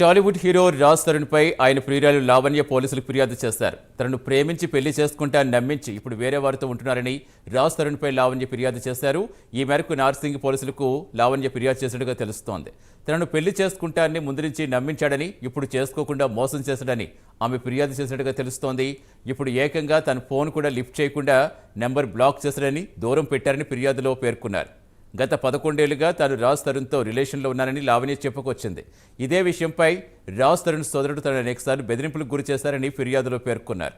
Tollywood hero Raj తరుణ్పై ఆయన ప్రియురాలు లావణ్య పోలీసులకు ఫిర్యాదు చేశారు. తనను ప్రేమించి పెళ్లి చేసుకుంటా నమ్మించి ఇప్పుడు వేరే వారితో ఉంటున్నారని రాజ్ తరుణ్పై లావణ్య ఫిర్యాదు చేశారు. ఈ మేరకు నార్సింగ్ పోలీసులకు లావణ్య ఫిర్యాదు చేసినట్టుగా తెలుస్తోంది. తనను పెళ్లి చేసుకుంటానని ముందు నుంచి నమ్మించాడని, ఇప్పుడు చేసుకోకుండా మోసం చేశాడని ఆమె ఫిర్యాదు చేసినట్టుగా తెలుస్తోంది. ఇప్పుడు ఏకంగా తన ఫోన్ కూడా లిఫ్ట్ చేయకుండా నెంబర్ బ్లాక్ చేశాడని, దూరం పెట్టారని ఫిర్యాదులో పేర్కొన్నారు. గత 11 ఏళ్లుగా తాను రాజ్ తరుణ్తో రిలేషన్లో ఉన్నానని లావణ్య చెప్పుకొచ్చింది. ఇదే విషయంపై రాజ్ తరుణ్ సోదరుడు తనను అనేకసార్లు బెదిరింపులకు గురి చేశారని ఫిర్యాదులో పేర్కొన్నారు.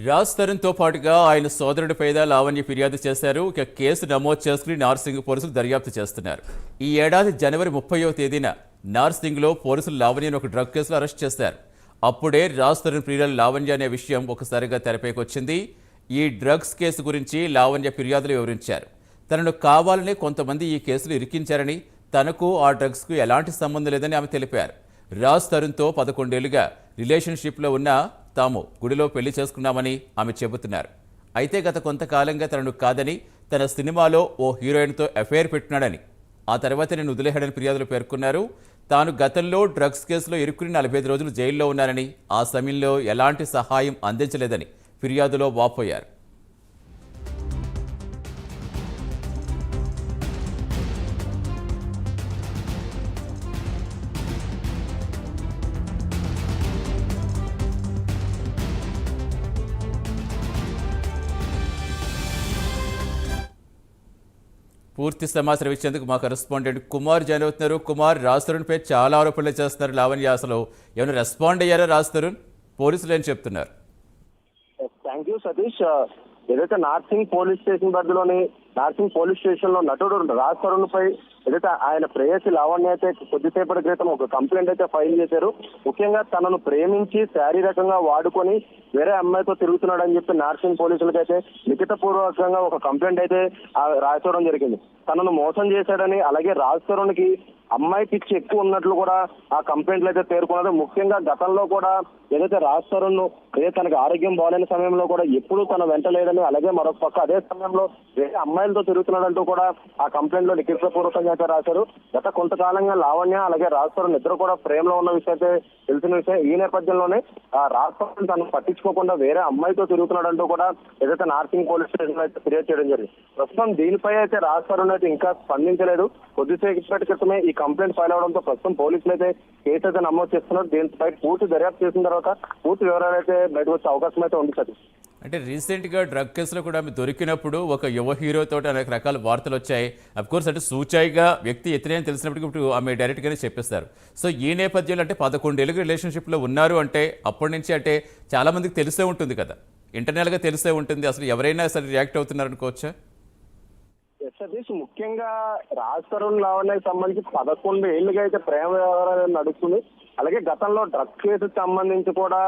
రాజ్ తరుణ్తో పాటుగా ఆయన సోదరుడిపై లావణ్య ఫిర్యాదు చేశారు. ఇక కేసు నమోదు చేసుకుని నార్సింగ్ పోలీసులు దర్యాప్తు చేస్తున్నారు. ఈ ఏడాది జనవరి 30వ తేదీన నార్సింగ్లో పోలీసులు లావణ్యను ఒక డ్రగ్ కేసులో అరెస్ట్ చేశారు. అప్పుడే రాజ్ తరుణ్ ప్రియురాలు లావణ్య అనే విషయం ఒకసారిగా తెరపైకి వచ్చింది. ఈ డ్రగ్స్ కేసు గురించి లావణ్య ఫిర్యాదులు వివరించారు. తనను కావాలనే కొంతమంది ఈ కేసులు ఇరికించారని, తనకు ఆ డ్రగ్స్కు ఎలాంటి సంబంధం లేదని ఆమె తెలిపారు. రాజ్ తరుణ్తో 11 ఏళ్లుగా రిలేషన్షిప్లో ఉన్న తాము గుడిలో పెళ్లి చేసుకున్నామని ఆమె చెబుతున్నారు. అయితే గత కొంతకాలంగా తనను కాదని, తన సినిమాలో ఓ హీరోయిన్తో అఫైర్ పెట్టున్నాడని, ఆ తర్వాత నేను వదిలేహాడని ఫిర్యాదులు పేర్కొన్నారు. తాను గతంలో డ్రగ్స్ కేసులో ఇరుక్కుని 45 రోజులు జైల్లో ఉన్నానని, ఆ సమయంలో ఎలాంటి సహాయం అందించలేదని ఫిర్యాదులో వాపోయారు. పూర్తి సమాచారం ఇచ్చేందుకు మా కరెస్పాండెంట్ కుమార్ జాయిన్ అవుతున్నారు. కుమార్, రాజ్ తరుణ్పై చాలా ఆరోపణలు చేస్తున్నారు లావణ్య. అసలు ఏమైనా రెస్పాండ్ అయ్యారా రాజ్ తరుణ్? పోలీసులు ఏం చెప్తున్నారు? Thank you Satish. ఏదైతే నార్సింగ్ పోలీస్ స్టేషన్ పరిధిలోని నార్సింగ్ పోలీస్ స్టేషన్ లో నటుడు రాజ్ తరుణ్ పై ఏదైతే ఆయన ప్రేయసి లావణ్య అయితే కొద్దిసేపటి క్రితం ఒక కంప్లైంట్ అయితే ఫైల్ చేశారు. ముఖ్యంగా తనను ప్రేమించి శారీరకంగా వాడుకొని వేరే అమ్మాయితో తిరుగుతున్నాడని చెప్పి నార్సింగ్ పోలీసులకైతే లిఖితపూర్వకంగా ఒక కంప్లైంట్ అయితే రాసుకోవడం జరిగింది. తనను మోసం చేశాడని, అలాగే రాజ్ తరుణ్కి అమ్మాయి పిచ్చి ఎక్కువ ఉన్నట్లు కూడా ఆ కంప్లైంట్లు అయితే పేర్కొన్నారు. ముఖ్యంగా గతంలో కూడా ఏదైతే రాజ్ తరుణ్ తనకి ఆరోగ్యం బాగాలేని సమయంలో కూడా ఎప్పుడూ తన వెంట లేదని, అలాగే మరొక పక్క అదే సమయంలో వేరే అమ్మాయిలతో తిరుగుతున్నాడంటూ కూడా ఆ కంప్లైంట్ లో లిఖితపూర్వకంగా అయితే రాశారు. గత కొంతకాలంగా లావణ్య అలాగే రాజ్ తరుణ్ ఇద్దరు కూడా ప్రేమలో ఉన్న విషయం అయితే తెలిసిన విషయం. ఈ నేపథ్యంలోనే రాజ్ తరుణ్ తను పట్టించుకోకుండా వేరే అమ్మాయితో తిరుగుతున్నాడంటూ కూడా ఏదైతే నార్సింగ్ పోలీస్ స్టేషన్ లో అయితే ఫిర్యాదు చేయడం జరిగింది. ప్రస్తుతం దీనిపై అయితే రాజ్ తరుణ్ అయితే ఇంకా స్పందించలేదు. కొద్దిసేపటి క్రితమే ఈ కంప్లైంట్ ఫైల్ అవడంతో ప్రస్తుతం పోలీసులు అయితే కేసు అయితే నమోదు చేస్తున్నారు. దీనిపై పూర్తి దర్యాప్తు చేసిన తర్వాత పూర్తి వివరాలు అయితే బయటకు వచ్చే అవకాశం అయితే ఉంది సతీష్. అంటే రీసెంట్గా డ్రగ్ కేసులో కూడా ఆమె దొరికినప్పుడు ఒక యువ హీరోతో అనేక రకాల వార్తలు వచ్చాయి. అఫ్కోర్స్ అంటే సూచాయిగా వ్యక్తి ఎత్తినని తెలిసినప్పటికీ ఇప్పుడు ఆమె డైరెక్ట్గానే చెప్పేస్తారు. సో ఈ నేపథ్యంలో అంటే 11 ఏళ్ళుగా రిలేషన్షిప్లో ఉన్నారు అంటే అప్పటి నుంచి అంటే చాలా మందికి తెలిసే ఉంటుంది కదా, ఇంటర్నల్గా తెలిసే ఉంటుంది. అసలు ఎవరైనా అసలు రియాక్ట్ అవుతున్నారు అనుకోవచ్చా? సతీష్, ముఖ్యంగా రాజ్ తరుణ్ లావణ్యకి సంబంధించి 11 ఏళ్ళుగా అయితే ప్రేమ వ్యవహారం నడుస్తుంది. అలాగే గతంలో డ్రగ్స్ కేసుకు సంబంధించి కూడా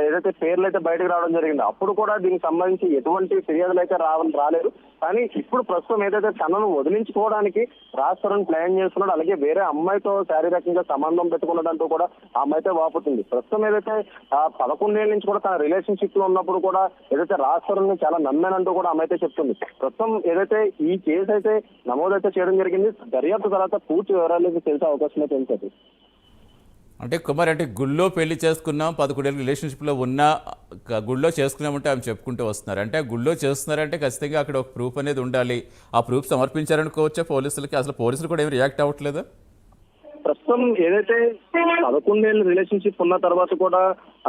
ఏదైతే పేర్లు అయితే బయటకు రావడం జరిగింది, అప్పుడు కూడా దీనికి సంబంధించి ఎటువంటి ఫిర్యాదులు అయితే రాలేదు. కానీ ఇప్పుడు ప్రస్తుతం ఏదైతే తనను వదిలించుకోవడానికి రాజ్ తరుణ్ ప్లాన్ చేస్తున్నాడు, అలాగే వేరే అమ్మాయితో శారీరకంగా సంబంధం పెట్టుకున్నదంటూ కూడా ఆ అమ్మాయి అయితే వాపుతుంది. ప్రస్తుతం ఏదైతే 11 ఏళ్ళ నుంచి కూడా తన రిలేషన్షిప్ లో ఉన్నప్పుడు కూడా ఏదైతే రాజ్ తరుణ్ ని చాలా నమ్మానంటూ కూడా ఆమె అయితే చెప్తుంది. ప్రస్తుతం ఏదైతే ఈ కేసు అయితే నమోదైతే చేయడం జరిగింది. దర్యాప్తు తర్వాత పూర్తి వివరాలు తెలిసే అవకాశం అయితే ఉంది. అంటే కుమార్, అంటే గుళ్ళో పెళ్లి చేసుకున్నాం, 11 ఏళ్ళ రిలేషన్షిప్లో ఉన్నా గుళ్ళో చేసుకున్నామంటే ఆమె చెప్పుకుంటూ వస్తున్నారు. అంటే గుళ్ళో చేస్తున్నారంటే ఖచ్చితంగా అక్కడ ఒక ప్రూఫ్ అనేది ఉండాలి. ఆ ప్రూఫ్ సమర్పించారనుకోవచ్చా పోలీసులకి? అసలు పోలీసులు కూడా ఏమి రియాక్ట్ అవ్వట్లేదా? ప్రస్తుతం ఏదైతే 11 ఏళ్ళ రిలేషన్షిప్ ఉన్న తర్వాత కూడా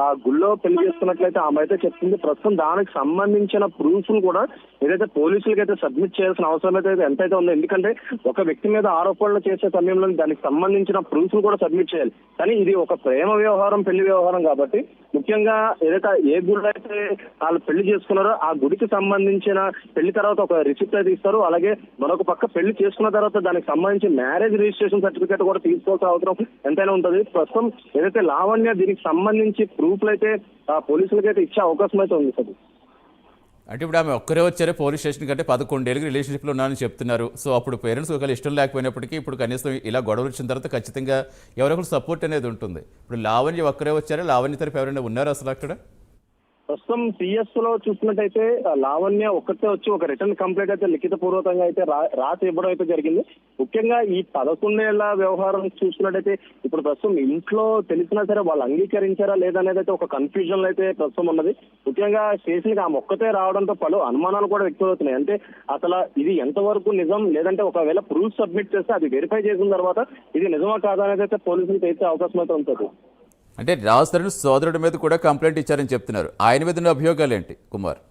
ఆ గుళ్ళో పెళ్లి చేసుకున్నట్లయితే ఆమె అయితే చెప్తుంది. ప్రస్తుతం దానికి సంబంధించిన ప్రూఫ్ కూడా ఏదైతే పోలీసులకి అయితే సబ్మిట్ చేయాల్సిన అవసరం అయితే ఎంతైతే ఉందో, ఎందుకంటే ఒక వ్యక్తి మీద ఆరోపణలు చేసే సమయంలో దానికి సంబంధించిన ప్రూఫ్ కూడా సబ్మిట్ చేయాలి. కానీ ఇది ఒక ప్రేమ వ్యవహారం, పెళ్లి వ్యవహారం కాబట్టి ముఖ్యంగా ఏదైతే ఏ గుడిలో అయితే వాళ్ళు పెళ్లి చేసుకున్నారో ఆ గుడికి సంబంధించిన పెళ్లి తర్వాత ఒక రిసిప్ట్ అయితే ఇస్తారు. అలాగే మరొక పక్క పెళ్లి చేసుకున్న తర్వాత దానికి సంబంధించి మ్యారేజ్ రిజిస్ట్రేషన్ సర్టిఫికేట్ కూడా తీసుకోవాల్సిన అవసరం ఎంతైనా ఉంటుంది. ప్రస్తుతం ఏదైతే లావణ్య దీనికి సంబంధించి ప్రూఫ్లు అయితే పోలీసులకి అయితే ఇచ్చే అవకాశం అయితే ఉంది సార్. అంటే ఇప్పుడు ఆమె ఒక్కరే వచ్చారే పోలీస్ స్టేషన్ కంటే 11 ఏళ్ళకి రిలేషన్షిప్లో ఉన్నారని చెప్తున్నారు. సో అప్పుడు పేరెంట్స్ ఒకవేళ ఇష్టం లేకపోయినప్పటికీ ఇప్పుడు కనీసం ఇలా గొడవలు వచ్చిన తర్వాత ఖచ్చితంగా ఎవరొకరు సపోర్ట్ అనేది ఉంటుంది. ఇప్పుడు లావణ్య ఒక్కరే వచ్చారా, లావణ్య తరపు ఎవరైనా ఉన్నారా అసలు అక్కడ? ప్రస్తుతం పిఎస్ లో చూసినట్టయితే లావణ్య ఒక్కతే వచ్చి ఒక రిటర్న్ కంప్లైంట్ అయితే లిఖిత పూర్వకంగా అయితే రాసి ఇవ్వడం అయితే జరిగింది. ముఖ్యంగా ఈ 11 ఏళ్ల వ్యవహారం చూసినట్టయితే ఇప్పుడు ప్రస్తుతం ఇంట్లో తెలిసినా సరే వాళ్ళు అంగీకరించారా లేదనేది అయితే ఒక కన్ఫ్యూజన్ అయితే ప్రస్తుతం ఉన్నది. ముఖ్యంగా స్టేషన్ కి ఆ మొక్కతే రావడంతో పలు అనుమానాలు కూడా వ్యక్తమవుతున్నాయి. అంటే అసలు ఇది ఎంతవరకు నిజం, లేదంటే ఒకవేళ ప్రూఫ్ సబ్మిట్ చేస్తే అది వెరిఫై చేసిన తర్వాత ఇది నిజమా కాదా అనేది అయితే పోలీసులు తెచ్చే అవకాశం అయితే ఉంటుంది. అంటే రాజ్ తరుణ్ సోదరుడి మీద కూడా కంప్లైంట్ ఇచ్చారని చెప్తున్నారు. ఆయన మీద ఉన్న అభియోగాలు ఏంటి కుమార్?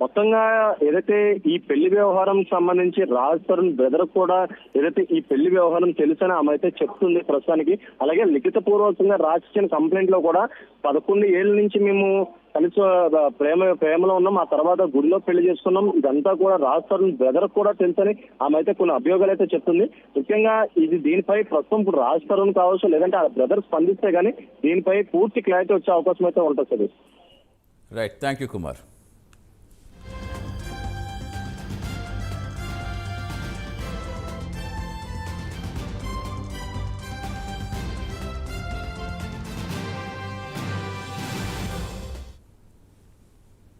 మొత్తంగా ఏదైతే ఈ పెళ్లి వ్యవహారం సంబంధించి రాజ్ తరుణ్ బ్రదర్ కూడా ఏదైతే ఈ పెళ్లి వ్యవహారం తెలుసని ఆమె అయితే చెప్తుంది ప్రస్తుతానికి. అలాగే లిఖిత పూర్వకంగా రాజ్ ఇచ్చిన కంప్లైంట్ లో కూడా 11 ఏళ్ల నుంచి మేము కలిసి ప్రేమలో ఉన్నాం, ఆ తర్వాత గుడిలో పెళ్లి చేసుకున్నాం, ఇదంతా కూడా రాజ్ తరుణ్ బ్రదర్ కూడా తెలుసని ఆమె అయితే కొన్ని అభియోగాలు అయితే చెప్తుంది. ముఖ్యంగా ఇది దీనిపై ప్రస్తుతం ఇప్పుడు రాజ్ తరుణ్ కావచ్చు లేదంటే ఆ బ్రదర్ స్పందిస్తే గానీ దీనిపై పూర్తి క్లారిటీ వచ్చే అవకాశం అయితే ఉంటుంది. Right, thank you Kumar.